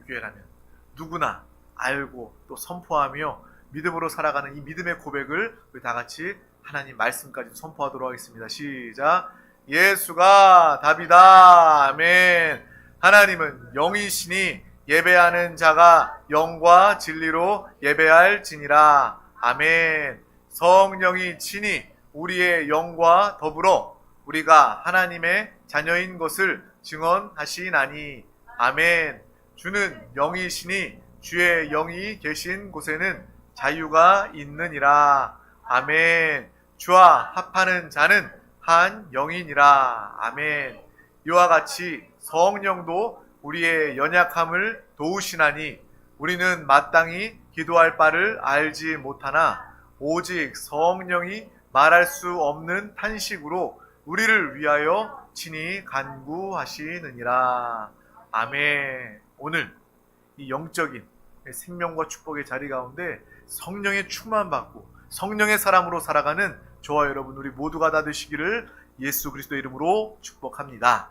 교회라면 누구나 알고 또 선포하며 믿음으로 살아가는 이 믿음의 고백을 우리 다 같이 하나님 말씀까지 선포하도록 하겠습니다. 시작. 예수가 답이다. 아멘. 하나님은 영이시니 예배하는 자가 영과 진리로 예배할지니라. 아멘. 성령이 친히 우리의 영과 더불어 우리가 하나님의 자녀인 것을 증언하시나니. 아멘. 주는 영이시니 주의 영이 계신 곳에는 자유가 있느니라. 아멘. 주와 합하는 자는 한 영이니라. 아멘. 이와 같이 성령도 우리의 연약함을 도우시나니 우리는 마땅히 기도할 바를 알지 못하나 오직 성령이 말할 수 없는 탄식으로 우리를 위하여 친히 간구하시느니라. 아멘. 오늘 이 영적인 생명과 축복의 자리 가운데 성령의 충만 받고 성령의 사람으로 살아가는 저와 여러분 우리 모두가 다 되시기를 예수 그리스도 이름으로 축복합니다.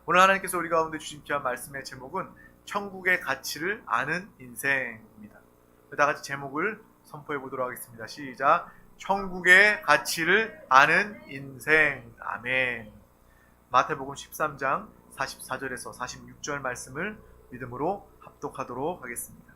오늘 하나님께서 우리 가운데 주신 귀한 말씀의 제목은 천국의 가치를 아는 인생입니다. 다 같이 제목을 선포해 보도록 하겠습니다. 시작. 천국의 가치를 아는 인생. 아멘. 마태복음 13장 44절에서 46절 말씀을 믿음으로 합독하도록 하겠습니다.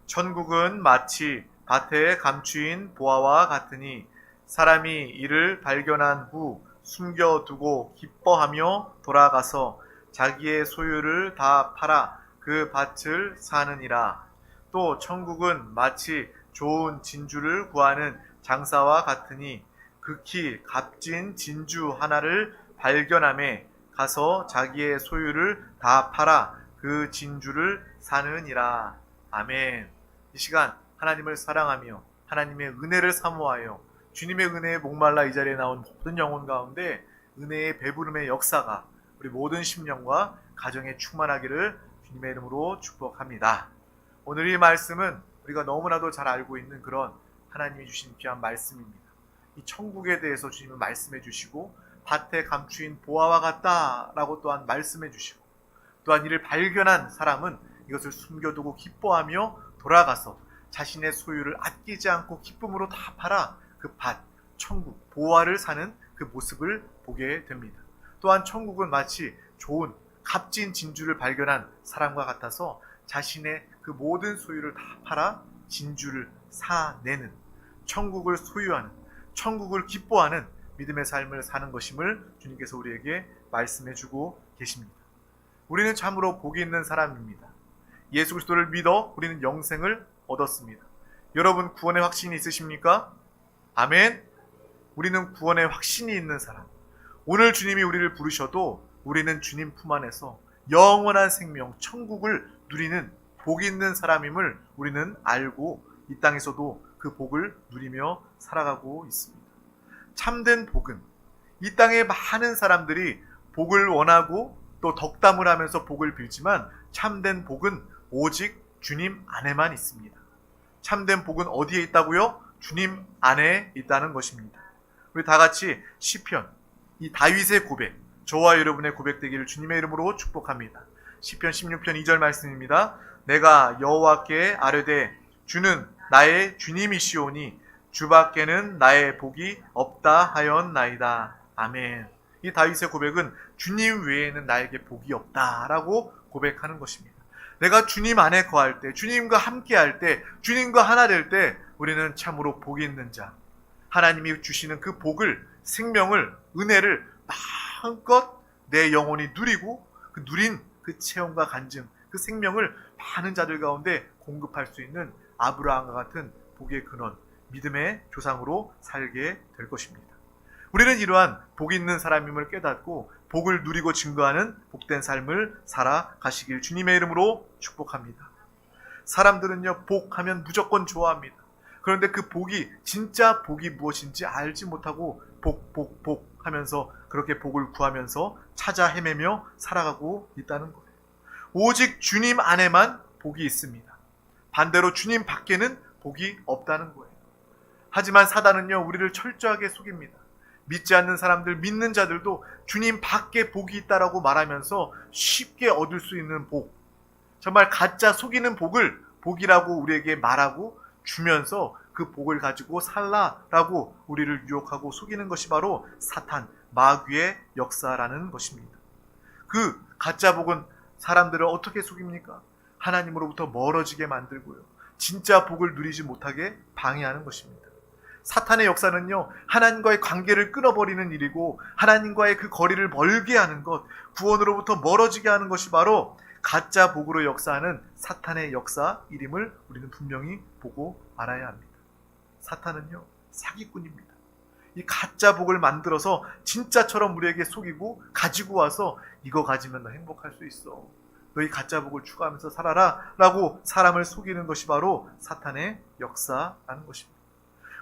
천국은 마치 밭에 감추인 보화와 같으니 사람이 이를 발견한 후 숨겨두고 기뻐하며 돌아가서 자기의 소유를 다 팔아 그 밭을 사느니라. 또 천국은 마치 좋은 진주를 구하는 장사와 같으니 극히 값진 진주 하나를 발견함에 가서 자기의 소유를 다 팔아 그 진주를 사느니라. 아멘. 이 시간 하나님을 사랑하며 하나님의 은혜를 사모하여 주님의 은혜에 목말라 이 자리에 나온 모든 영혼 가운데 은혜의 배부름의 역사가 우리 모든 심령과 가정에 충만하기를 주님의 이름으로 축복합니다. 오늘 이 말씀은 우리가 너무나도 잘 알고 있는 그런 하나님이 주신 귀한 말씀입니다. 이 천국에 대해서 주님은 말씀해 주시고 밭에 감추인 보화와 같다라고 또한 말씀해 주시고 또한 이를 발견한 사람은 이것을 숨겨두고 기뻐하며 돌아가서 자신의 소유를 아끼지 않고 기쁨으로 다 팔아 그 밭, 천국, 보화를 사는 그 모습을 보게 됩니다. 또한 천국은 마치 좋은 값진 진주를 발견한 사람과 같아서 자신의 그 모든 소유를 다 팔아 진주를 사내는 천국을 소유하는 천국을 기뻐하는 믿음의 삶을 사는 것임을 주님께서 우리에게 말씀해 주고 계십니다. 우리는 참으로 복이 있는 사람입니다. 예수 그리스도를 믿어 우리는 영생을 얻었습니다. 여러분 구원의 확신이 있으십니까? 아멘. 우리는 구원의 확신이 있는 사람. 오늘 주님이 우리를 부르셔도 우리는 주님 품 안에서 영원한 생명, 천국을 누리는 복이 있는 사람임을 우리는 알고 이 땅에서도 그 복을 누리며 살아가고 있습니다. 참된 복은 이 땅에 많은 사람들이 복을 원하고 또 덕담을 하면서 복을 빌지만 참된 복은 오직 주님 안에만 있습니다. 참된 복은 어디에 있다고요? 주님 안에 있다는 것입니다. 우리 다 같이 시편, 이 다윗의 고백, 저와 여러분의 고백되기를 주님의 이름으로 축복합니다. 시편 16편 2절 말씀입니다. 내가 여호와께 아뢰되 주는 나의 주님이시오니 주밖에는 나의 복이 없다 하였나이다. 아멘. 이 다윗의 고백은 주님 외에는 나에게 복이 없다라고 고백하는 것입니다. 내가 주님 안에 거할 때, 주님과 함께 할 때, 주님과 하나 될 때 우리는 참으로 복이 있는 자, 하나님이 주시는 그 복을, 생명을, 은혜를 마음껏 내 영혼이 누리고 그 누린 그 체험과 간증, 그 생명을 많은 자들 가운데 공급할 수 있는 아브라함과 같은 복의 근원, 믿음의 조상으로 살게 될 것입니다. 우리는 이러한 복 있는 사람임을 깨닫고 복을 누리고 증거하는 복된 삶을 살아가시길 주님의 이름으로 축복합니다. 사람들은요, 복하면 무조건 좋아합니다. 그런데 그 복이 진짜 복이 무엇인지 알지 못하고 복 하면서 그렇게 복을 구하면서 찾아 헤매며 살아가고 있다는 거예요. 오직 주님 안에만 복이 있습니다. 반대로 주님 밖에는 복이 없다는 거예요. 하지만 사단은요, 우리를 철저하게 속입니다. 믿지 않는 사람들, 믿는 자들도 주님 밖에 복이 있다라고 말하면서 쉽게 얻을 수 있는 복, 정말 가짜 속이는 복을 복이라고 우리에게 말하고 주면서 그 복을 가지고 살라라고 우리를 유혹하고 속이는 것이 바로 사탄, 마귀의 역사라는 것입니다. 그 가짜 복은 사람들을 어떻게 속입니까? 하나님으로부터 멀어지게 만들고요. 진짜 복을 누리지 못하게 방해하는 것입니다. 사탄의 역사는요, 하나님과의 관계를 끊어버리는 일이고 하나님과의 그 거리를 멀게 하는 것, 구원으로부터 멀어지게 하는 것이 바로 가짜 복으로 역사하는 사탄의 역사 일임을 우리는 분명히 보고 알아야 합니다. 사탄은요, 사기꾼입니다. 이 가짜 복을 만들어서 진짜처럼 우리에게 속이고 가지고 와서 이거 가지면 너 행복할 수 있어, 너희 가짜 복을 추구하면서 살아라 라고 사람을 속이는 것이 바로 사탄의 역사라는 것입니다.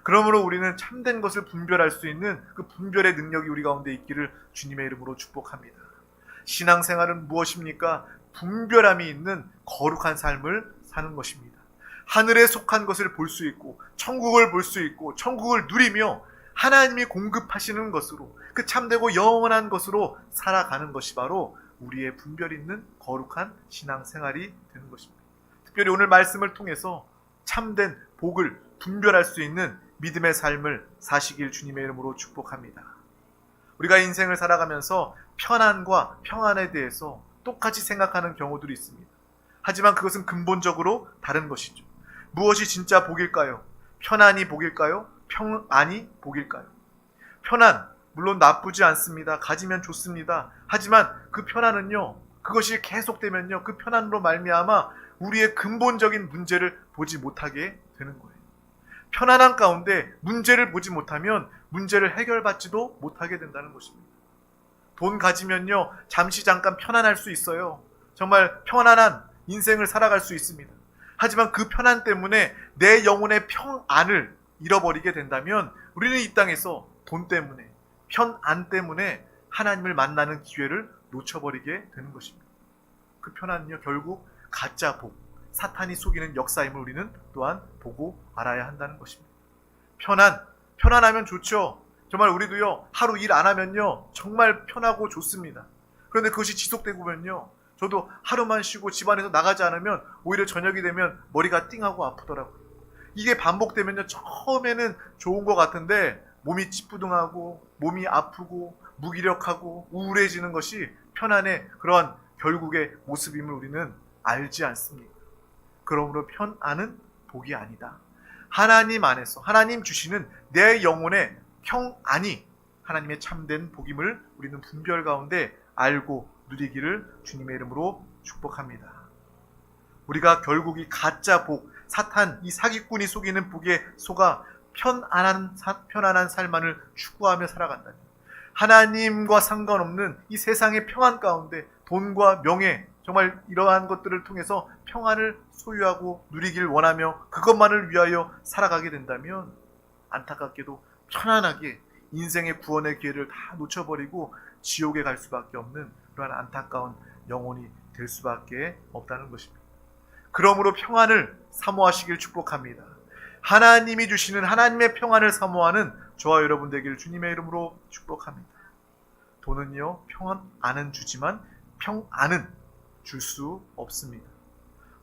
그러므로 우리는 참된 것을 분별할 수 있는 그 분별의 능력이 우리 가운데 있기를 주님의 이름으로 축복합니다. 신앙생활은 무엇입니까? 분별함이 있는 거룩한 삶을 사는 것입니다. 하늘에 속한 것을 볼 수 있고 천국을 볼 수 있고 천국을 누리며 하나님이 공급하시는 것으로, 그 참되고 영원한 것으로 살아가는 것이 바로 우리의 분별 있는 거룩한 신앙생활이 되는 것입니다. 특별히 오늘 말씀을 통해서 참된 복을 분별할 수 있는 믿음의 삶을 사시길 주님의 이름으로 축복합니다. 우리가 인생을 살아가면서 편안과 평안에 대해서 똑같이 생각하는 경우들이 있습니다. 하지만 그것은 근본적으로 다른 것이죠. 무엇이 진짜 복일까요? 편안이 복일까요? 평안이 복일까요? 편안, 물론 나쁘지 않습니다. 가지면 좋습니다. 하지만 그 편안은요, 그것이 계속되면요, 그 편안으로 말미암아 우리의 근본적인 문제를 보지 못하게 되는 거예요. 편안한 가운데 문제를 보지 못하면 문제를 해결받지도 못하게 된다는 것입니다. 돈 가지면요, 잠깐 편안할 수 있어요. 정말 편안한 인생을 살아갈 수 있습니다. 하지만 그 편안 때문에 내 영혼의 평안을 잃어버리게 된다면 우리는 이 땅에서 돈 때문에, 편안 때문에 하나님을 만나는 기회를 놓쳐버리게 되는 것입니다. 그 편안은요, 결국 가짜 복, 사탄이 속이는 역사임을 우리는 또한 보고 알아야 한다는 것입니다. 편안하면 좋죠. 정말 우리도요, 하루 일 안 하면요, 정말 편하고 좋습니다. 그런데 그것이 지속되고 보면요, 저도 하루만 쉬고 집안에서 나가지 않으면 오히려 저녁이 되면 머리가 띵하고 아프더라고요. 이게 반복되면요, 처음에는 좋은 것 같은데 몸이 찌뿌둥하고 몸이 아프고 무기력하고 우울해지는 것이 편안의 그러한 결국의 모습임을 우리는 알지 않습니다. 그러므로 편안은 복이 아니다. 하나님 안에서 하나님 주시는 내 영혼의 평안이 하나님의 참된 복임을 우리는 분별 가운데 알고 누리기를 주님의 이름으로 축복합니다. 우리가 결국 이 가짜 복, 사탄, 이 사기꾼이 속이는 복에 속아 편안한 삶만을 추구하며 살아간다면, 하나님과 상관없는 이 세상의 평안 가운데 돈과 명예, 정말 이러한 것들을 통해서 평안을 소유하고 누리길 원하며 그것만을 위하여 살아가게 된다면 안타깝게도 편안하게 인생의 구원의 기회를 다 놓쳐버리고 지옥에 갈 수밖에 없는 그러한 안타까운 영혼이 될 수밖에 없다는 것입니다. 그러므로 평안을 사모하시길 축복합니다. 하나님이 주시는 하나님의 평안을 사모하는 저와 여러분 되기를 주님의 이름으로 축복합니다. 돈은요, 평안은 주지만 평안은 줄 수 없습니다.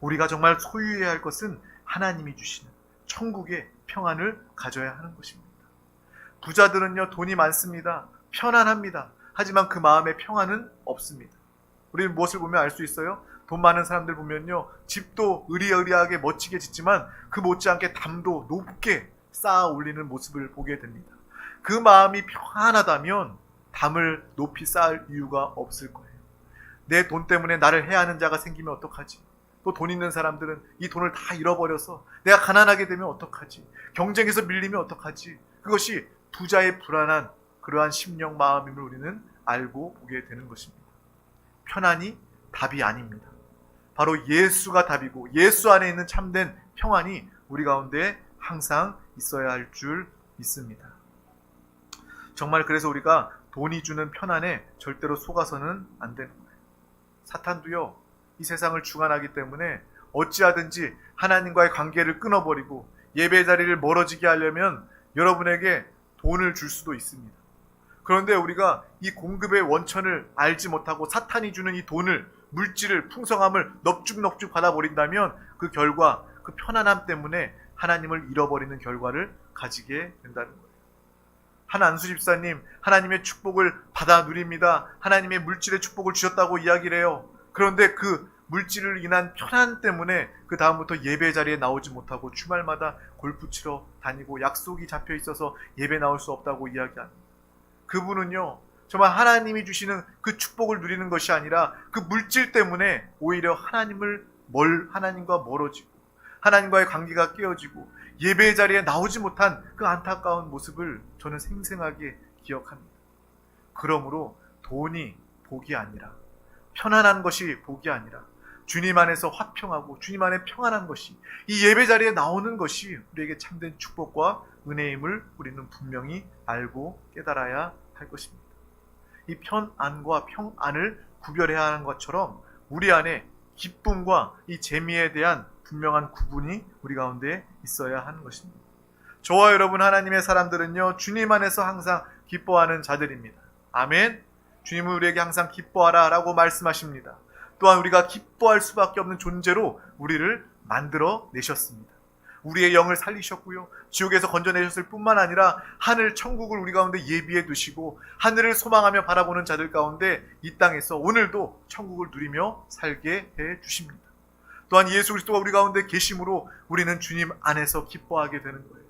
우리가 정말 소유해야 할 것은 하나님이 주시는 천국의 평안을 가져야 하는 것입니다. 부자들은요, 돈이 많습니다. 편안합니다. 하지만 그 마음에 평안은 없습니다. 우리는 무엇을 보면 알 수 있어요? 돈 많은 사람들 보면요, 집도 의리의리하게 멋지게 짓지만 그 못지않게 담도 높게 쌓아 올리는 모습을 보게 됩니다. 그 마음이 평안하다면 담을 높이 쌓을 이유가 없을 거예요. 내 돈 때문에 나를 해하는 자가 생기면 어떡하지? 또 돈 있는 사람들은 이 돈을 다 잃어버려서 내가 가난하게 되면 어떡하지? 경쟁에서 밀리면 어떡하지? 그것이 부자의 불안한 그러한 심령 마음임을 우리는 알고 보게 되는 것입니다. 편안이 답이 아닙니다. 바로 예수가 답이고 예수 안에 있는 참된 평안이 우리 가운데 항상 있어야 할 줄 믿습니다. 정말 그래서 우리가 돈이 주는 편안에 절대로 속아서는 안 되는 거예요. 사탄도요, 이 세상을 주관하기 때문에 어찌하든지 하나님과의 관계를 끊어버리고 예배 자리를 멀어지게 하려면 여러분에게 돈을 줄 수도 있습니다. 그런데 우리가 이 공급의 원천을 알지 못하고 사탄이 주는 이 돈을 물질을, 풍성함을 넙죽넙죽 받아버린다면 그 결과, 그 편안함 때문에 하나님을 잃어버리는 결과를 가지게 된다는 거예요. 한 안수 집사님, 하나님의 축복을 받아 누립니다. 하나님의 물질의 축복을 주셨다고 이야기를 해요. 그런데 그 물질을 인한 편안 때문에 그 다음부터 예배 자리에 나오지 못하고 주말마다 골프 치러 다니고 약속이 잡혀 있어서 예배 나올 수 없다고 이야기합니다. 그분은요, 정말 하나님이 주시는 그 축복을 누리는 것이 아니라 그 물질 때문에 오히려 하나님과 멀어지고 하나님과의 관계가 깨어지고 예배 자리에 나오지 못한 그 안타까운 모습을 저는 생생하게 기억합니다. 그러므로 돈이 복이 아니라, 편안한 것이 복이 아니라 주님 안에서 화평하고 주님 안에 평안한 것이, 이 예배 자리에 나오는 것이 우리에게 참된 축복과 은혜임을 우리는 분명히 알고 깨달아야 할 것입니다. 이 편안과 평안을 구별해야 하는 것처럼 우리 안에 기쁨과 이 재미에 대한 분명한 구분이 우리 가운데 있어야 하는 것입니다. 저와 여러분 하나님의 사람들은요, 주님 안에서 항상 기뻐하는 자들입니다. 아멘. 주님은 우리에게 항상 기뻐하라 라고 말씀하십니다. 또한 우리가 기뻐할 수밖에 없는 존재로 우리를 만들어 내셨습니다. 우리의 영을 살리셨고요, 지옥에서 건져내셨을 뿐만 아니라 하늘 천국을 우리 가운데 예비해 두시고 하늘을 소망하며 바라보는 자들 가운데 이 땅에서 오늘도 천국을 누리며 살게 해 주십니다. 또한 예수 그리스도가 우리 가운데 계심으로 우리는 주님 안에서 기뻐하게 되는 거예요.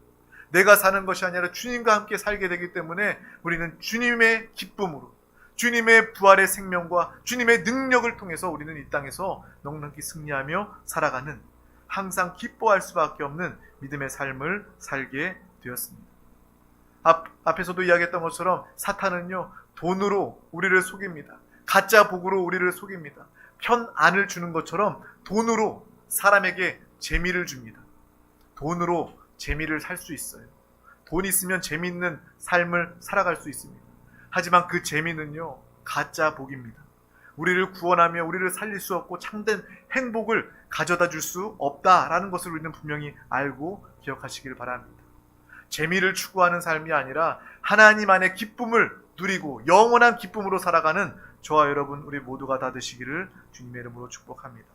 내가 사는 것이 아니라 주님과 함께 살게 되기 때문에 우리는 주님의 기쁨으로, 주님의 부활의 생명과 주님의 능력을 통해서 우리는 이 땅에서 넉넉히 승리하며 살아가는, 항상 기뻐할 수밖에 없는 믿음의 삶을 살게 되었습니다. 앞에서도 이야기했던 것처럼 사탄은요, 돈으로 우리를 속입니다. 가짜 복으로 우리를 속입니다. 편안을 주는 것처럼 돈으로 사람에게 재미를 줍니다. 돈으로 재미를 살 수 있어요. 돈 있으면 재미있는 삶을 살아갈 수 있습니다. 하지만 그 재미는요, 가짜 복입니다. 우리를 구원하며 우리를 살릴 수 없고 참된 행복을 가져다 줄 수 없다라는 것을 우리는 분명히 알고 기억하시길 바랍니다. 재미를 추구하는 삶이 아니라 하나님 안에 기쁨을 누리고 영원한 기쁨으로 살아가는 저와 여러분 우리 모두가 다 되시기를 주님의 이름으로 축복합니다.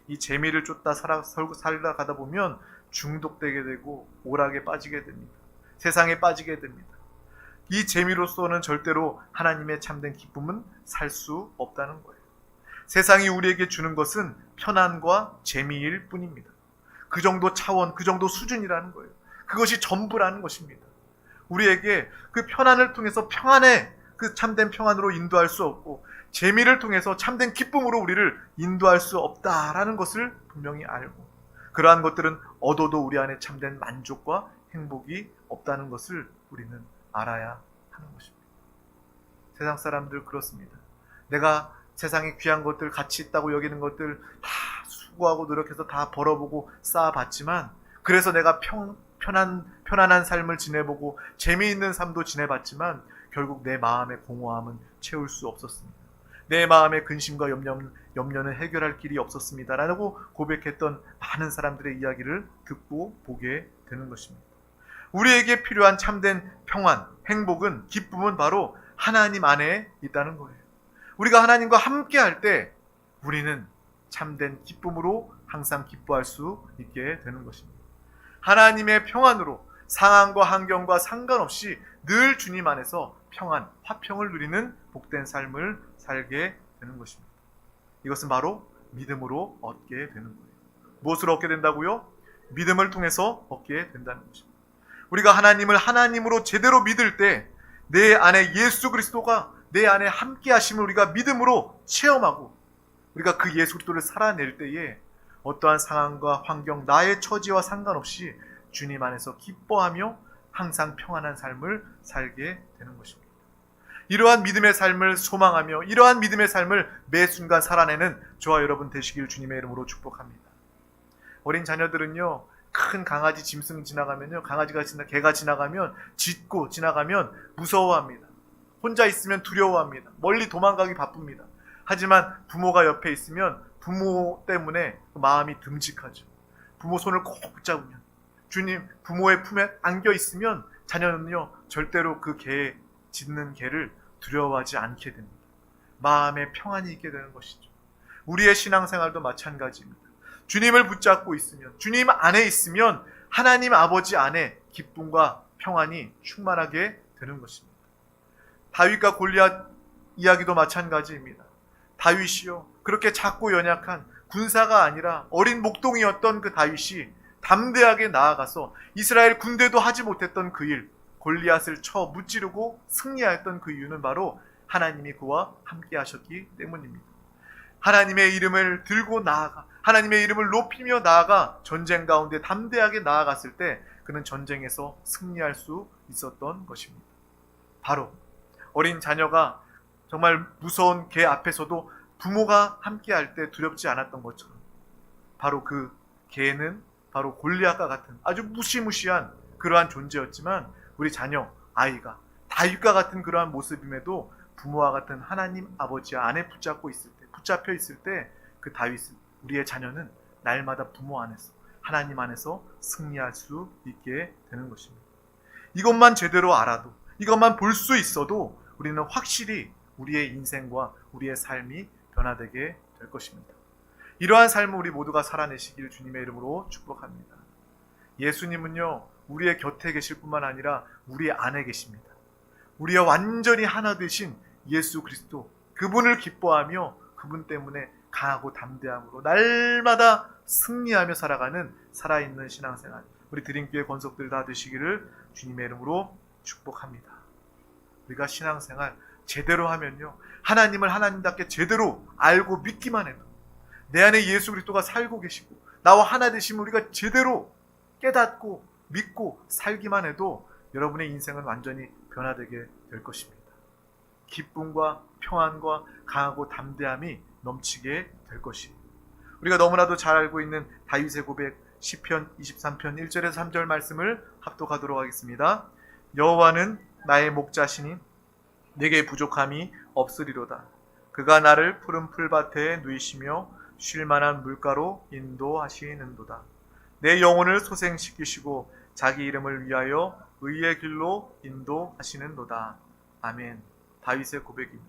이 재미를 쫓다 살아가다 보면 중독되게 되고 오락에 빠지게 됩니다. 세상에 빠지게 됩니다. 이 재미로서는 절대로 하나님의 참된 기쁨은 살 수 없다는 거예요. 세상이 우리에게 주는 것은 편안과 재미일 뿐입니다. 그 정도 차원, 그 정도 수준이라는 거예요. 그것이 전부라는 것입니다. 우리에게 그 편안을 통해서 평안의 그 참된 평안으로 인도할 수 없고 재미를 통해서 참된 기쁨으로 우리를 인도할 수 없다라는 것을 분명히 알고, 그러한 것들은 얻어도 우리 안에 참된 만족과 행복이 없다는 것을 우리는 알아야 하는 것입니다. 세상 사람들 그렇습니다. 내가 세상에 귀한 것들, 가치 있다고 여기는 것들 다 수고하고 노력해서 다 벌어보고 쌓아봤지만, 그래서 내가 편안한 삶을 지내보고 재미있는 삶도 지내봤지만 결국 내 마음의 공허함은 채울 수 없었습니다. 내 마음의 근심과 염려는 해결할 길이 없었습니다 라고 고백했던 많은 사람들의 이야기를 듣고 보게 되는 것입니다. 우리에게 필요한 참된 평안, 행복은, 기쁨은 바로 하나님 안에 있다는 거예요. 우리가 하나님과 함께 할 때 우리는 참된 기쁨으로 항상 기뻐할 수 있게 되는 것입니다. 하나님의 평안으로 상황과 환경과 상관없이 늘 주님 안에서 평안, 화평을 누리는 복된 삶을 살게 되는 것입니다. 이것은 바로 믿음으로 얻게 되는 거예요. 무엇으로 얻게 된다고요? 믿음을 통해서 얻게 된다는 것입니다. 우리가 하나님을 하나님으로 제대로 믿을 때 내 안에 예수 그리스도가 내 안에 함께 하심을 우리가 믿음으로 체험하고, 우리가 그 예수 그리스도를 살아낼 때에 어떠한 상황과 환경, 나의 처지와 상관없이 주님 안에서 기뻐하며 항상 평안한 삶을 살게 되는 것입니다. 이러한 믿음의 삶을 소망하며 이러한 믿음의 삶을 매 순간 살아내는 저와 여러분 되시길 주님의 이름으로 축복합니다. 어린 자녀들은요, 큰 강아지 짐승 지나가면요, 개가 지나가면, 짖고 지나가면 무서워합니다. 혼자 있으면 두려워합니다. 멀리 도망가기 바쁩니다. 하지만 부모가 옆에 있으면 부모 때문에 마음이 듬직하죠. 부모 손을 꼭 붙잡으면, 주님 부모의 품에 안겨 있으면 자녀는요 절대로 그 짖는 개를 두려워하지 않게 됩니다. 마음에 평안이 있게 되는 것이죠. 우리의 신앙생활도 마찬가지입니다. 주님을 붙잡고 있으면, 주님 안에 있으면 하나님 아버지 안에 기쁨과 평안이 충만하게 되는 것입니다. 다윗과 골리앗 이야기도 마찬가지입니다. 다윗이요, 그렇게 작고 연약한 군사가 아니라 어린 목동이었던 그 다윗이 담대하게 나아가서 이스라엘 군대도 하지 못했던 그 일, 골리앗을 쳐 무찌르고 승리하였던 그 이유는 바로 하나님이 그와 함께 하셨기 때문입니다. 하나님의 이름을 들고 나아가, 하나님의 이름을 높이며 나아가 전쟁 가운데 담대하게 나아갔을 때 그는 전쟁에서 승리할 수 있었던 것입니다. 바로 어린 자녀가 정말 무서운 개 앞에서도 부모가 함께할 때 두렵지 않았던 것처럼, 바로 그 개는 바로 골리앗과 같은 아주 무시무시한 그러한 존재였지만 우리 자녀, 아이가 다윗과 같은 그러한 모습임에도 부모와 같은 하나님 아버지 안에 붙잡혀 있을 때 그 다윗은, 우리의 자녀는 날마다 부모 안에서, 하나님 안에서 승리할 수 있게 되는 것입니다. 이것만 제대로 알아도, 이것만 볼 수 있어도 우리는 확실히 우리의 인생과 우리의 삶이 변화되게 될 것입니다. 이러한 삶을 우리 모두가 살아내시길 주님의 이름으로 축복합니다. 예수님은요, 우리의 곁에 계실 뿐만 아니라 우리 안에 계십니다. 우리와 완전히 하나 되신 예수 그리스도, 그분을 기뻐하며 그분 때문에 강하고 담대함으로 날마다 승리하며 살아가는 살아있는 신앙생활, 우리 드림교회 권속들 다 되시기를 주님의 이름으로 축복합니다. 우리가 신앙생활 제대로 하면요, 하나님을 하나님답게 제대로 알고 믿기만 해도, 내 안에 예수 그리스도가 살고 계시고 나와 하나 되심을 우리가 제대로 깨닫고 믿고 살기만 해도 여러분의 인생은 완전히 변화되게 될 것입니다. 기쁨과 평안과 강하고 담대함이 넘치게 될 것이에요. 우리가 너무나도 잘 알고 있는 다윗의 고백, 시편 23편 1절에서 3절 말씀을 합독하도록 하겠습니다. 여호와는 나의 목자시니 내게 부족함이 없으리로다. 그가 나를 푸른 풀밭에 누이시며 쉴만한 물가로 인도하시는도다. 내 영혼을 소생시키시고 자기 이름을 위하여 의의 길로 인도하시는도다. 아멘. 다윗의 고백입니다.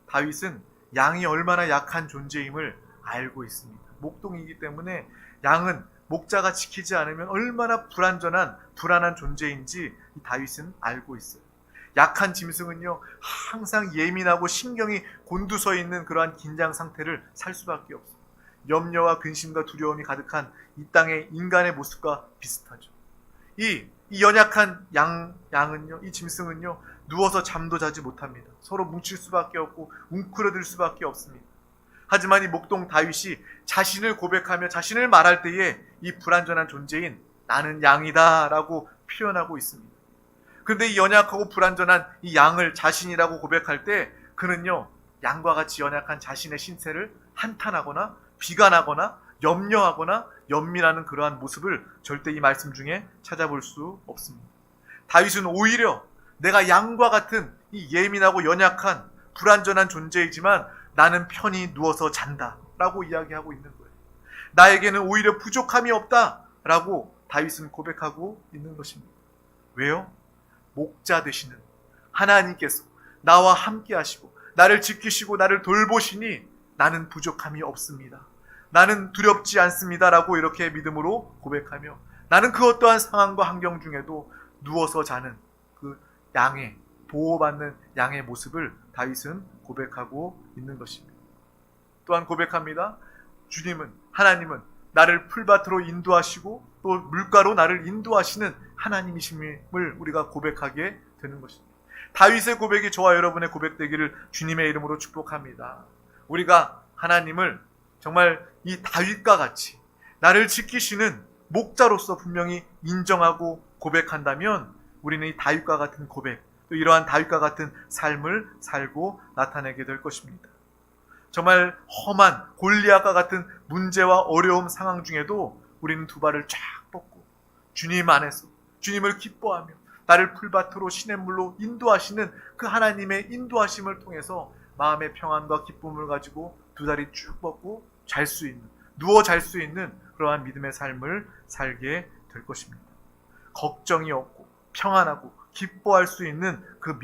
다윗은 양이 얼마나 약한 존재임을 알고 있습니다. 목동이기 때문에 양은 목자가 지키지 않으면 얼마나 불안한 존재인지 이 다윗은 알고 있어요. 약한 짐승은요, 항상 예민하고 신경이 곤두서 있는 그러한 긴장 상태를 살 수밖에 없어요. 염려와 근심과 두려움이 가득한 이 땅의 인간의 모습과 비슷하죠. 이 연약한 양은요, 이 짐승은요, 누워서 잠도 자지 못합니다. 서로 뭉칠 수밖에 없고 웅크러들 수밖에 없습니다. 하지만 이 목동 다윗이 자신을 고백하며 자신을 말할 때에 이 불완전한 존재인 나는 양이다 라고 표현하고 있습니다. 그런데 이 연약하고 불완전한 이 양을 자신이라고 고백할 때 그는요, 양과 같이 연약한 자신의 신체를 한탄하거나 비관하거나 염려하거나 연민하는 그러한 모습을 절대 이 말씀 중에 찾아볼 수 없습니다. 다윗은 오히려 내가 양과 같은 이 예민하고 연약한 불완전한 존재이지만 나는 편히 누워서 잔다 라고 이야기하고 있는 거예요. 나에게는 오히려 부족함이 없다 라고 다윗은 고백하고 있는 것입니다. 왜요? 목자 되시는 하나님께서 나와 함께 하시고 나를 지키시고 나를 돌보시니 나는 부족함이 없습니다. 나는 두렵지 않습니다 라고 이렇게 믿음으로 고백하며 나는 그 어떠한 상황과 환경 중에도 누워서 자는 그 양의, 보호받는 양의 모습을 다윗은 고백하고 있는 것입니다. 또한 고백합니다. 하나님은 나를 풀밭으로 인도하시고 또 물가로 나를 인도하시는 하나님이심을 우리가 고백하게 되는 것입니다. 다윗의 고백이 저와 여러분의 고백되기를 주님의 이름으로 축복합니다. 우리가 하나님을 정말 이 다윗과 같이 나를 지키시는 목자로서 분명히 인정하고 고백한다면 우리는 이 다윗과 같은 고백, 또 이러한 다윗과 같은 삶을 살고 나타내게 될 것입니다. 정말 험한 골리앗과 같은 문제와 어려움 상황 중에도 우리는 두 발을 쫙 뻗고 주님 안에서 주님을 기뻐하며 나를 풀밭으로 시냇물로 인도하시는 그 하나님의 인도하심을 통해서 마음의 평안과 기쁨을 가지고 두 다리 쭉 뻗고 누워 잘 수 있는 그러한 믿음의 삶을 살게 될 것입니다. 걱정이 없고 평안하고 기뻐할 수 있는 그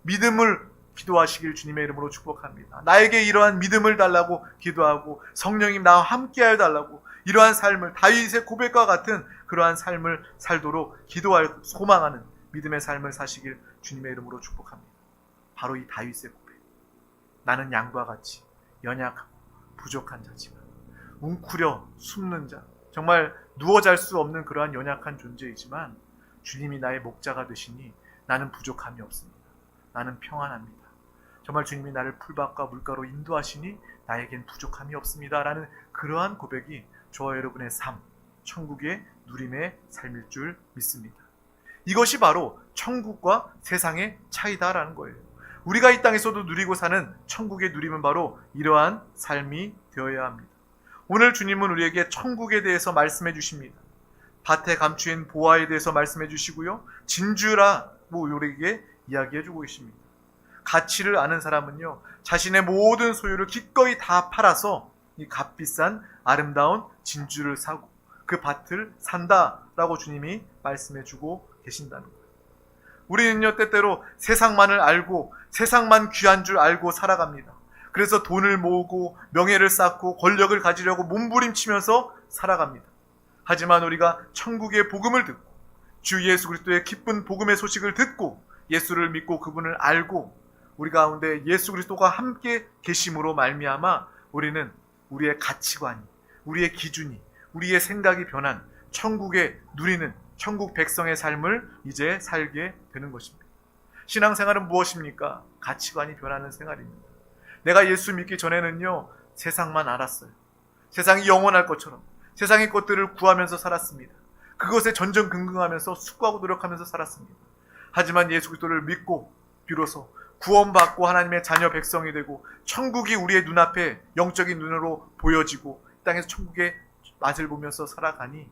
믿음을 기도하시길 주님의 이름으로 축복합니다. 나에게 이러한 믿음을 달라고 기도하고 성령님 나와 함께하여 달라고 이러한 삶을 다윗의 고백과 같은 그러한 삶을 살도록 기도할 소망하는 믿음의 삶을 사시길 주님의 이름으로 축복합니다. 바로 이 다윗의 고백. 나는 양과 같이 연약하고 부족한 자지만 웅크려 숨는 자, 정말 누워 잘 수 없는 그러한 연약한 존재이지만 주님이 나의 목자가 되시니 나는 부족함이 없습니다. 나는 평안합니다. 정말 주님이 나를 풀밭과 물가로 인도하시니 나에겐 부족함이 없습니다. 라는 그러한 고백이 저와 여러분의 삶, 천국의 누림의 삶일 줄 믿습니다. 이것이 바로 천국과 세상의 차이다라는 거예요. 우리가 이 땅에서도 누리고 사는 천국의 누림은 바로 이러한 삶이 되어야 합니다. 오늘 주님은 우리에게 천국에 대해서 말씀해 주십니다. 밭에 감추인 보화에 대해서 말씀해 주시고요. 진주라고 우리에게 이야기해 주고 계십니다. 가치를 아는 사람은요, 자신의 모든 소유를 기꺼이 다 팔아서 이 값비싼 아름다운 진주를 사고 그 밭을 산다라고 주님이 말씀해 주고 계신다는 거예요. 우리는요, 때때로 세상만을 알고 세상만 귀한 줄 알고 살아갑니다. 그래서 돈을 모으고 명예를 쌓고 권력을 가지려고 몸부림치면서 살아갑니다. 하지만 우리가 천국의 복음을 듣고 주 예수 그리스도의 기쁜 복음의 소식을 듣고 예수를 믿고 그분을 알고 우리 가운데 예수 그리스도가 함께 계심으로 말미암아 우리는 우리의 가치관이, 우리의 기준이, 우리의 생각이 변한 천국에 누리는 천국 백성의 삶을 이제 살게 되는 것입니다. 신앙생활은 무엇입니까? 가치관이 변하는 생활입니다. 내가 예수 믿기 전에는요, 세상만 알았어요. 세상이 영원할 것처럼 세상의 것들을 구하면서 살았습니다. 그것에 전전긍긍하면서 숙고하고 노력하면서 살았습니다. 하지만 예수 그리스도를 믿고 비로소 구원받고 하나님의 자녀 백성이 되고 천국이 우리의 눈앞에 영적인 눈으로 보여지고 땅에서 천국의 맛을 보면서 살아가니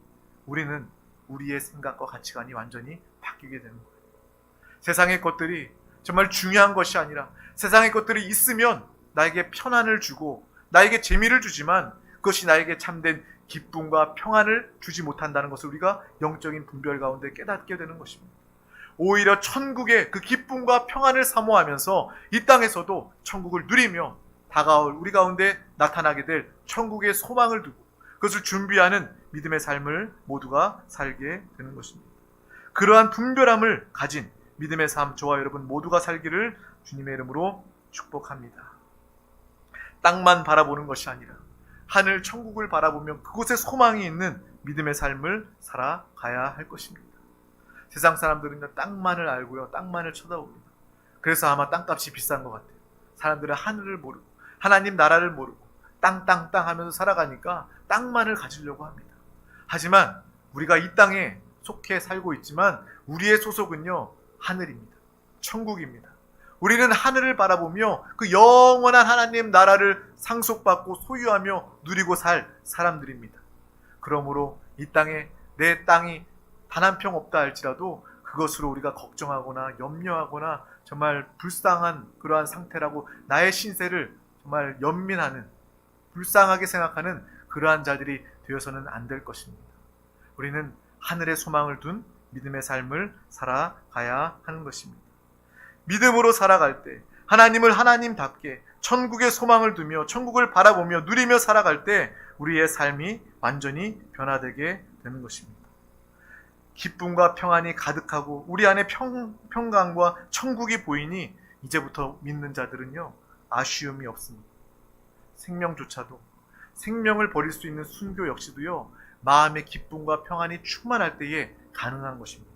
우리는 우리의 생각과 가치관이 완전히 바뀌게 되는 거예요. 세상의 것들이 정말 중요한 것이 아니라 세상의 것들이 있으면 나에게 편안을 주고 나에게 재미를 주지만 그것이 나에게 참된 기쁨과 평안을 주지 못한다는 것을 우리가 영적인 분별 가운데 깨닫게 되는 것입니다. 오히려 천국의 그 기쁨과 평안을 사모하면서 이 땅에서도 천국을 누리며 다가올 우리 가운데 나타나게 될 천국의 소망을 두고 그것을 준비하는 믿음의 삶을 모두가 살게 되는 것입니다. 그러한 분별함을 가진 믿음의 삶 저와 여러분 모두가 살기를 주님의 이름으로 축복합니다. 땅만 바라보는 것이 아니라 하늘 천국을 바라보며 그곳에 소망이 있는 믿음의 삶을 살아가야 할 것입니다. 세상 사람들은요, 땅만을 알고요, 땅만을 쳐다봅니다. 그래서 아마 땅값이 비싼 것 같아요. 사람들은 하늘을 모르고 하나님 나라를 모르고 땅 하면서 살아가니까 땅만을 가지려고 합니다. 하지만 우리가 이 땅에 속해 살고 있지만 우리의 소속은요, 하늘입니다. 천국입니다. 우리는 하늘을 바라보며 그 영원한 하나님 나라를 상속받고 소유하며 누리고 살 사람들입니다. 그러므로 이 땅에 내 땅이 단 한 평 없다 할지라도 그것으로 우리가 걱정하거나 염려하거나 정말 불쌍한 그러한 상태라고 나의 신세를 정말 연민하는 불쌍하게 생각하는 그러한 자들이 되어서는 안 될 것입니다. 우리는 하늘의 소망을 둔 믿음의 삶을 살아가야 하는 것입니다. 믿음으로 살아갈 때 하나님을 하나님답게 천국의 소망을 두며 천국을 바라보며 누리며 살아갈 때 우리의 삶이 완전히 변화되게 되는 것입니다. 기쁨과 평안이 가득하고 우리 안에 평강과 천국이 보이니 이제부터 믿는 자들은요, 아쉬움이 없습니다. 생명조차도 생명을 버릴 수 있는 순교 역시도요, 마음의 기쁨과 평안이 충만할 때에 가능한 것입니다.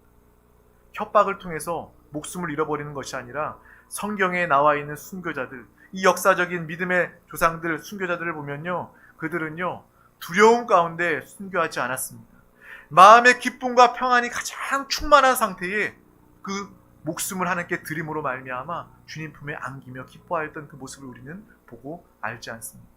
협박을 통해서 목숨을 잃어버리는 것이 아니라 성경에 나와 있는 순교자들, 이 역사적인 믿음의 조상들, 순교자들을 보면요, 그들은요, 두려움 가운데 순교하지 않았습니다. 마음의 기쁨과 평안이 가장 충만한 상태에 그 목숨을 하나님께 드림으로 말미암아 주님 품에 안기며 기뻐하였던 그 모습을 우리는 보고 알지 않습니다.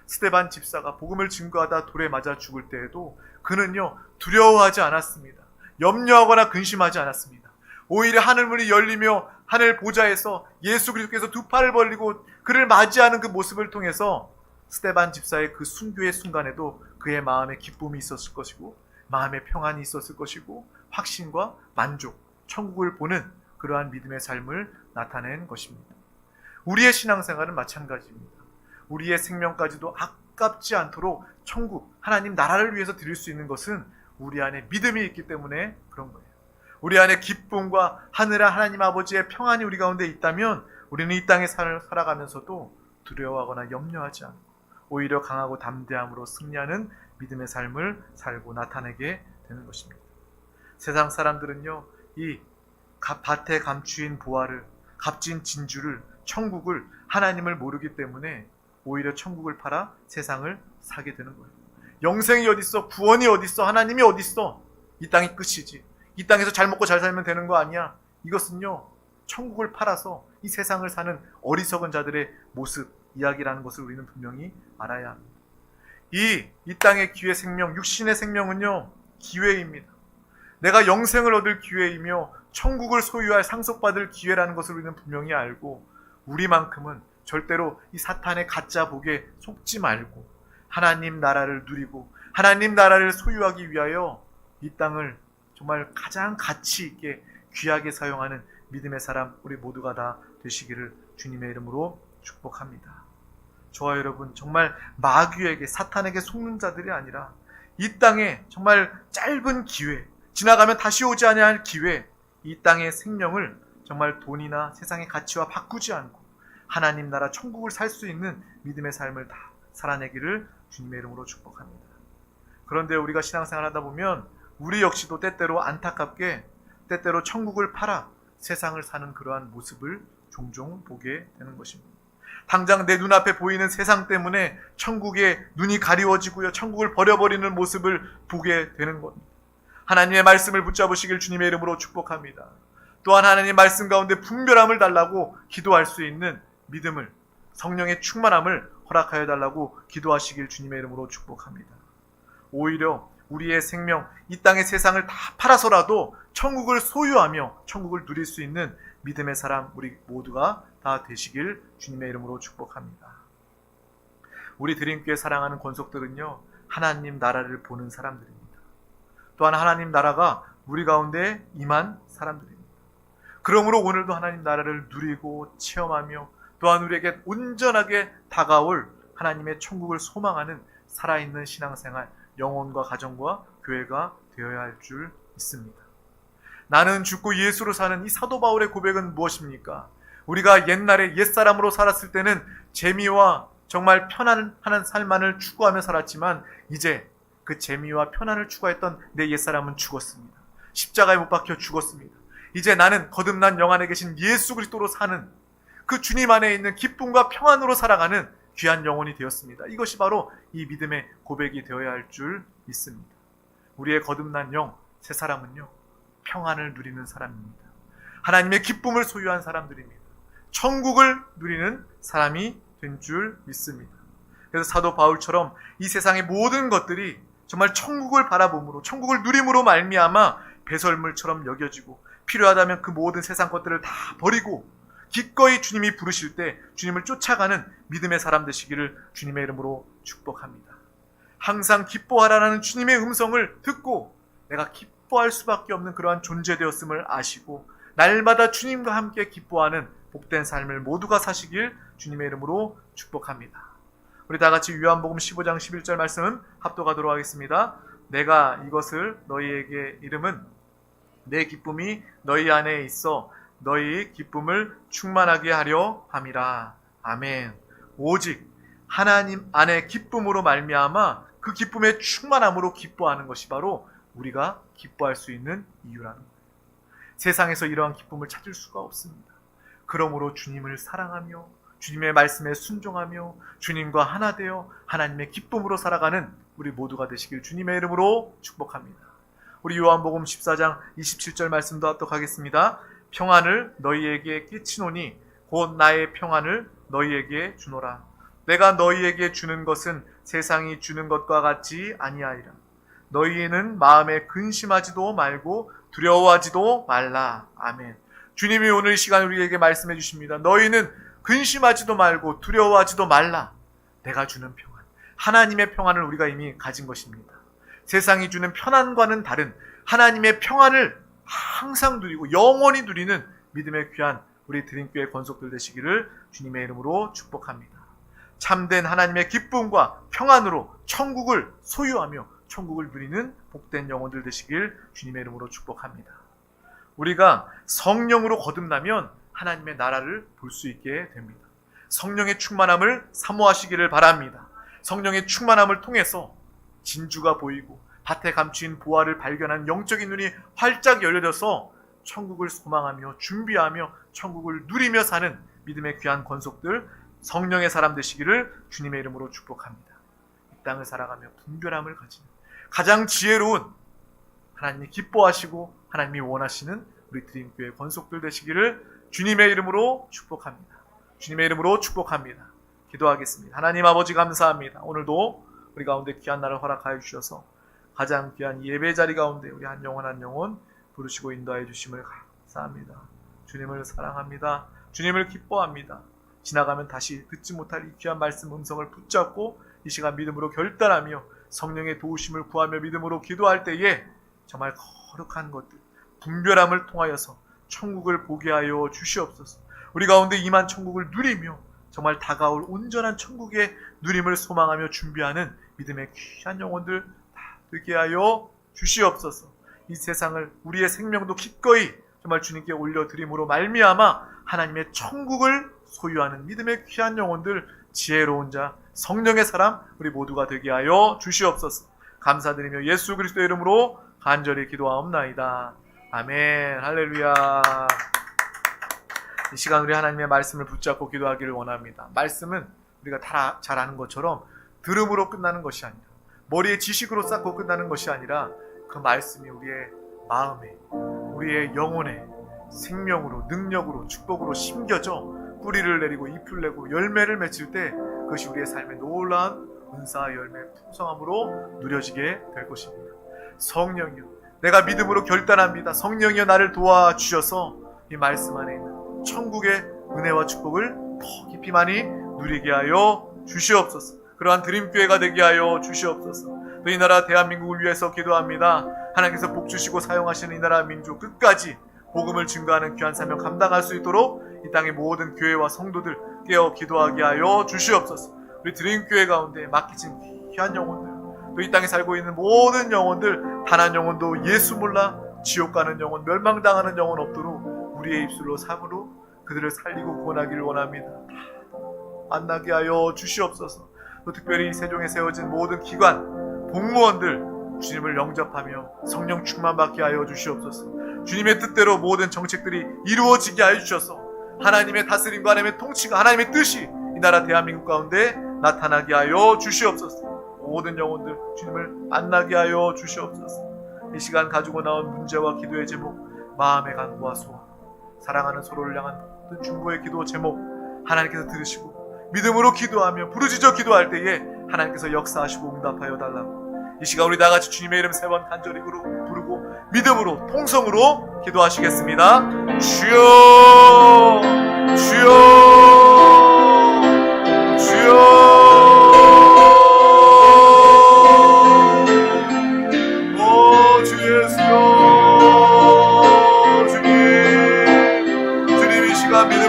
스데반 집사가 복음을 증거하다 돌에 맞아 죽을 때에도 그는요, 두려워하지 않았습니다. 염려하거나 근심하지 않았습니다. 오히려 하늘문이 열리며 하늘 보좌에서 예수 그리스도께서 두 팔을 벌리고 그를 맞이하는 그 모습을 통해서 스데반 집사의 그 순교의 순간에도 그의 마음에 기쁨이 있었을 것이고 마음의 평안이 있었을 것이고 확신과 만족, 천국을 보는 그러한 믿음의 삶을 나타낸 것입니다. 우리의 신앙생활은 마찬가지입니다. 우리의 생명까지도 아깝지 않도록 천국, 하나님 나라를 위해서 드릴 수 있는 것은 우리 안에 믿음이 있기 때문에 그런 거예요. 우리 안에 기쁨과 하늘의 하나님 아버지의 평안이 우리 가운데 있다면 우리는 이 땅에 살아가면서도 두려워하거나 염려하지 않고 오히려 강하고 담대함으로 승리하는 믿음의 삶을 살고 나타내게 되는 것입니다. 세상 사람들은요, 이 밭에 감추인 보화를, 값진 진주를, 천국을, 하나님을 모르기 때문에 오히려 천국을 팔아 세상을 사게 되는 거예요. 영생이 어딨어? 구원이 어딨어? 하나님이 어딨어? 이 땅이 끝이지. 이 땅에서 잘 먹고 잘 살면 되는 거 아니야. 이것은요, 천국을 팔아서 이 세상을 사는 어리석은 자들의 모습, 이야기라는 것을 우리는 분명히 알아야 합니다. 이 땅의 기회 생명, 육신의 생명은요, 기회입니다. 내가 영생을 얻을 기회이며 천국을 소유할 상속받을 기회라는 것을 우리는 분명히 알고 우리만큼은 절대로 이 사탄의 가짜 복에 속지 말고 하나님 나라를 누리고 하나님 나라를 소유하기 위하여 이 땅을 정말 가장 가치 있게 귀하게 사용하는 믿음의 사람 우리 모두가 다 되시기를 주님의 이름으로 축복합니다. 저와 여러분 정말 마귀에게 사탄에게 속는 자들이 아니라 이 땅에 정말 짧은 기회, 지나가면 다시 오지 않을 기회, 이 땅의 생명을 정말 돈이나 세상의 가치와 바꾸지 않고 하나님 나라 천국을 살 수 있는 믿음의 삶을 다 살아내기를 주님의 이름으로 축복합니다. 그런데 우리가 신앙생활 하다 보면 우리 역시도 때때로 안타깝게 때때로 천국을 팔아 세상을 사는 그러한 모습을 종종 보게 되는 것입니다. 당장 내 눈앞에 보이는 세상 때문에 천국에 눈이 가리워지고요, 천국을 버려버리는 모습을 보게 되는 겁니다. 하나님의 말씀을 붙잡으시길 주님의 이름으로 축복합니다. 또한 하나님의 말씀 가운데 분별함을 달라고 기도할 수 있는 믿음을, 성령의 충만함을 허락하여 달라고 기도하시길 주님의 이름으로 축복합니다. 오히려 우리의 생명, 이 땅의 세상을 다 팔아서라도 천국을 소유하며 천국을 누릴 수 있는 믿음의 사람 우리 모두가 다 되시길 주님의 이름으로 축복합니다. 우리 드림교회 사랑하는 권속들은요, 하나님 나라를 보는 사람들입니다. 또한 하나님 나라가 우리 가운데 임한 사람들입니다. 그러므로 오늘도 하나님 나라를 누리고 체험하며 또한 우리에게 온전하게 다가올 하나님의 천국을 소망하는 살아있는 신앙생활, 영혼과 가정과 교회가 되어야 할 줄 믿습니다. 나는 죽고 예수로 사는 이 사도 바울의 고백은 무엇입니까? 우리가 옛날에 옛사람으로 살았을 때는 재미와 정말 편안한 삶만을 추구하며 살았지만 이제 그 재미와 편안을 추구했던 내 옛사람은 죽었습니다. 십자가에 못 박혀 죽었습니다. 이제 나는 거듭난 영 안에 계신 예수 그리스도로 사는 그 주님 안에 있는 기쁨과 평안으로 살아가는 귀한 영혼이 되었습니다. 이것이 바로 이 믿음의 고백이 되어야 할 줄 믿습니다. 우리의 거듭난 영, 새 사람은요, 평안을 누리는 사람입니다. 하나님의 기쁨을 소유한 사람들입니다. 천국을 누리는 사람이 된 줄 믿습니다. 그래서 사도 바울처럼 이 세상의 모든 것들이 정말 천국을 바라봄으로, 천국을 누림으로 말미암아 배설물처럼 여겨지고 필요하다면 그 모든 세상 것들을 다 버리고 기꺼이 주님이 부르실 때 주님을 쫓아가는 믿음의 사람 되시기를 주님의 이름으로 축복합니다. 항상 기뻐하라는 주님의 음성을 듣고 내가 기뻐할 수밖에 없는 그러한 존재 되었음을 아시고 날마다 주님과 함께 기뻐하는 복된 삶을 모두가 사시길 주님의 이름으로 축복합니다. 우리 다 같이 요한복음 15장 11절 말씀은 합독하도록 하겠습니다. 내가 이것을 너희에게 이름은 내 기쁨이 너희 안에 있어 너희 기쁨을 충만하게 하려 함이라. 아멘. 오직 하나님 안에 기쁨으로 말미암아 그 기쁨의 충만함으로 기뻐하는 것이 바로 우리가 기뻐할 수 있는 이유라는 거예요. 세상에서 이러한 기쁨을 찾을 수가 없습니다. 그러므로 주님을 사랑하며 주님의 말씀에 순종하며 주님과 하나 되어 하나님의 기쁨으로 살아가는 우리 모두가 되시길 주님의 이름으로 축복합니다. 우리 요한복음 14장 27절 말씀도 합독하겠습니다. 평안을 너희에게 끼치노니 곧 나의 평안을 너희에게 주노라. 내가 너희에게 주는 것은 세상이 주는 것과 같지 아니하리라. 너희는 마음에 근심하지도 말고 두려워하지도 말라. 아멘. 주님이 오늘 이 시간 우리에게 말씀해 주십니다. 너희는 근심하지도 말고 두려워하지도 말라. 내가 주는 평안, 하나님의 평안을 우리가 이미 가진 것입니다. 세상이 주는 편안과는 다른 하나님의 평안을 항상 누리고 영원히 누리는 믿음의 귀한 우리 드림교회 권속들 되시기를 주님의 이름으로 축복합니다. 참된 하나님의 기쁨과 평안으로 천국을 소유하며 천국을 누리는 복된 영혼들 되시길 주님의 이름으로 축복합니다. 우리가 성령으로 거듭나면 하나님의 나라를 볼 수 있게 됩니다. 성령의 충만함을 사모하시기를 바랍니다. 성령의 충만함을 통해서 진주가 보이고 밭에 감추인 보화를 발견한 영적인 눈이 활짝 열려져서 천국을 소망하며 준비하며 천국을 누리며 사는 믿음의 귀한 권속들, 성령의 사람 되시기를 주님의 이름으로 축복합니다. 이 땅을 살아가며 분별함을 가지는 가장 지혜로운, 하나님이 기뻐하시고 하나님이 원하시는 우리 드림교회 권속들 되시기를 주님의 이름으로 축복합니다. 주님의 이름으로 축복합니다. 기도하겠습니다. 하나님 아버지 감사합니다. 오늘도 우리 가운데 귀한 날을 허락하여 주셔서 가장 귀한 예배 자리 가운데 우리 한 영혼 한 영혼 부르시고 인도하여 주심을 감사합니다. 주님을 사랑합니다. 주님을 기뻐합니다. 지나가면 다시 듣지 못할 이 귀한 말씀 음성을 붙잡고 이 시간 믿음으로 결단하며 성령의 도우심을 구하며 믿음으로 기도할 때에 정말 거룩한 것들, 분별함을 통하여서 천국을 보게 하여 주시옵소서. 우리 가운데 임한 천국을 누리며 정말 다가올 온전한 천국의 누림을 소망하며 준비하는 믿음의 귀한 영혼들 다 되게 하여 주시옵소서. 이 세상을 우리의 생명도 기꺼이 정말 주님께 올려드림으로 말미암아 하나님의 천국을 소유하는 믿음의 귀한 영혼들, 지혜로운 자, 성령의 사람 우리 모두가 되게 하여 주시옵소서. 감사드리며 예수 그리스도의 이름으로 간절히 기도하옵나이다. 아멘. 할렐루야. 이 시간 우리 하나님의 말씀을 붙잡고 기도하기를 원합니다. 말씀은 우리가 다 잘 아는 것처럼 들음으로 끝나는 것이 아니라, 머리에 지식으로 쌓고 끝나는 것이 아니라 그 말씀이 우리의 마음에, 우리의 영혼에 생명으로, 능력으로, 축복으로 심겨져 뿌리를 내리고 잎을 내고 열매를 맺을 때 그것이 우리의 삶의 놀라운 은사와 열매 풍성함으로 누려지게 될 것입니다. 성령이여, 내가 믿음으로 결단합니다. 성령이여 나를 도와주셔서 이 말씀 안에 있는 천국의 은혜와 축복을 더 깊이 많이 누리게 하여 주시옵소서. 그러한 드림교회가 되게 하여 주시옵소서. 또 이 나라 대한민국을 위해서 기도합니다. 하나님께서 복 주시고 사용하시는 이 나라 민족 끝까지 복음을 증거하는 귀한 사명 감당할 수 있도록 이 땅의 모든 교회와 성도들 깨어 기도하게 하여 주시옵소서. 우리 드림교회 가운데 맡기진 귀한 영혼들, 또 이 땅에 살고 있는 모든 영혼들, 단 한 영혼도 예수 몰라 지옥 가는 영혼, 멸망당하는 영혼 없도록 우리의 입술로 삶으로 그들을 살리고 구원하기를 원합니다. 만나게 하여 주시옵소서. 또 특별히 세종에 세워진 모든 기관, 공무원들 주님을 영접하며 성령 충만받게 하여 주시옵소서. 주님의 뜻대로 모든 정책들이 이루어지게 하여 주셔서 하나님의 다스림과 하나님의 통치가, 하나님의 뜻이 이 나라 대한민국 가운데 나타나게 하여 주시옵소서. 모든 영혼들 주님을 만나게 하여 주시옵소서. 이 시간 가지고 나온 문제와 기도의 제목, 마음의 간구와 소원, 사랑하는 서로를 향한 모든 중보의 기도 제목 하나님께서 들으시고 믿음으로 기도하며 부르짖어 기도할 때에 하나님께서 역사하시고 응답하여 달라고, 이 시간 우리 다같이 주님의 이름 3번 간절히 부르고 믿음으로 통성으로 기도하시겠습니다. 주여, 주여, 주여.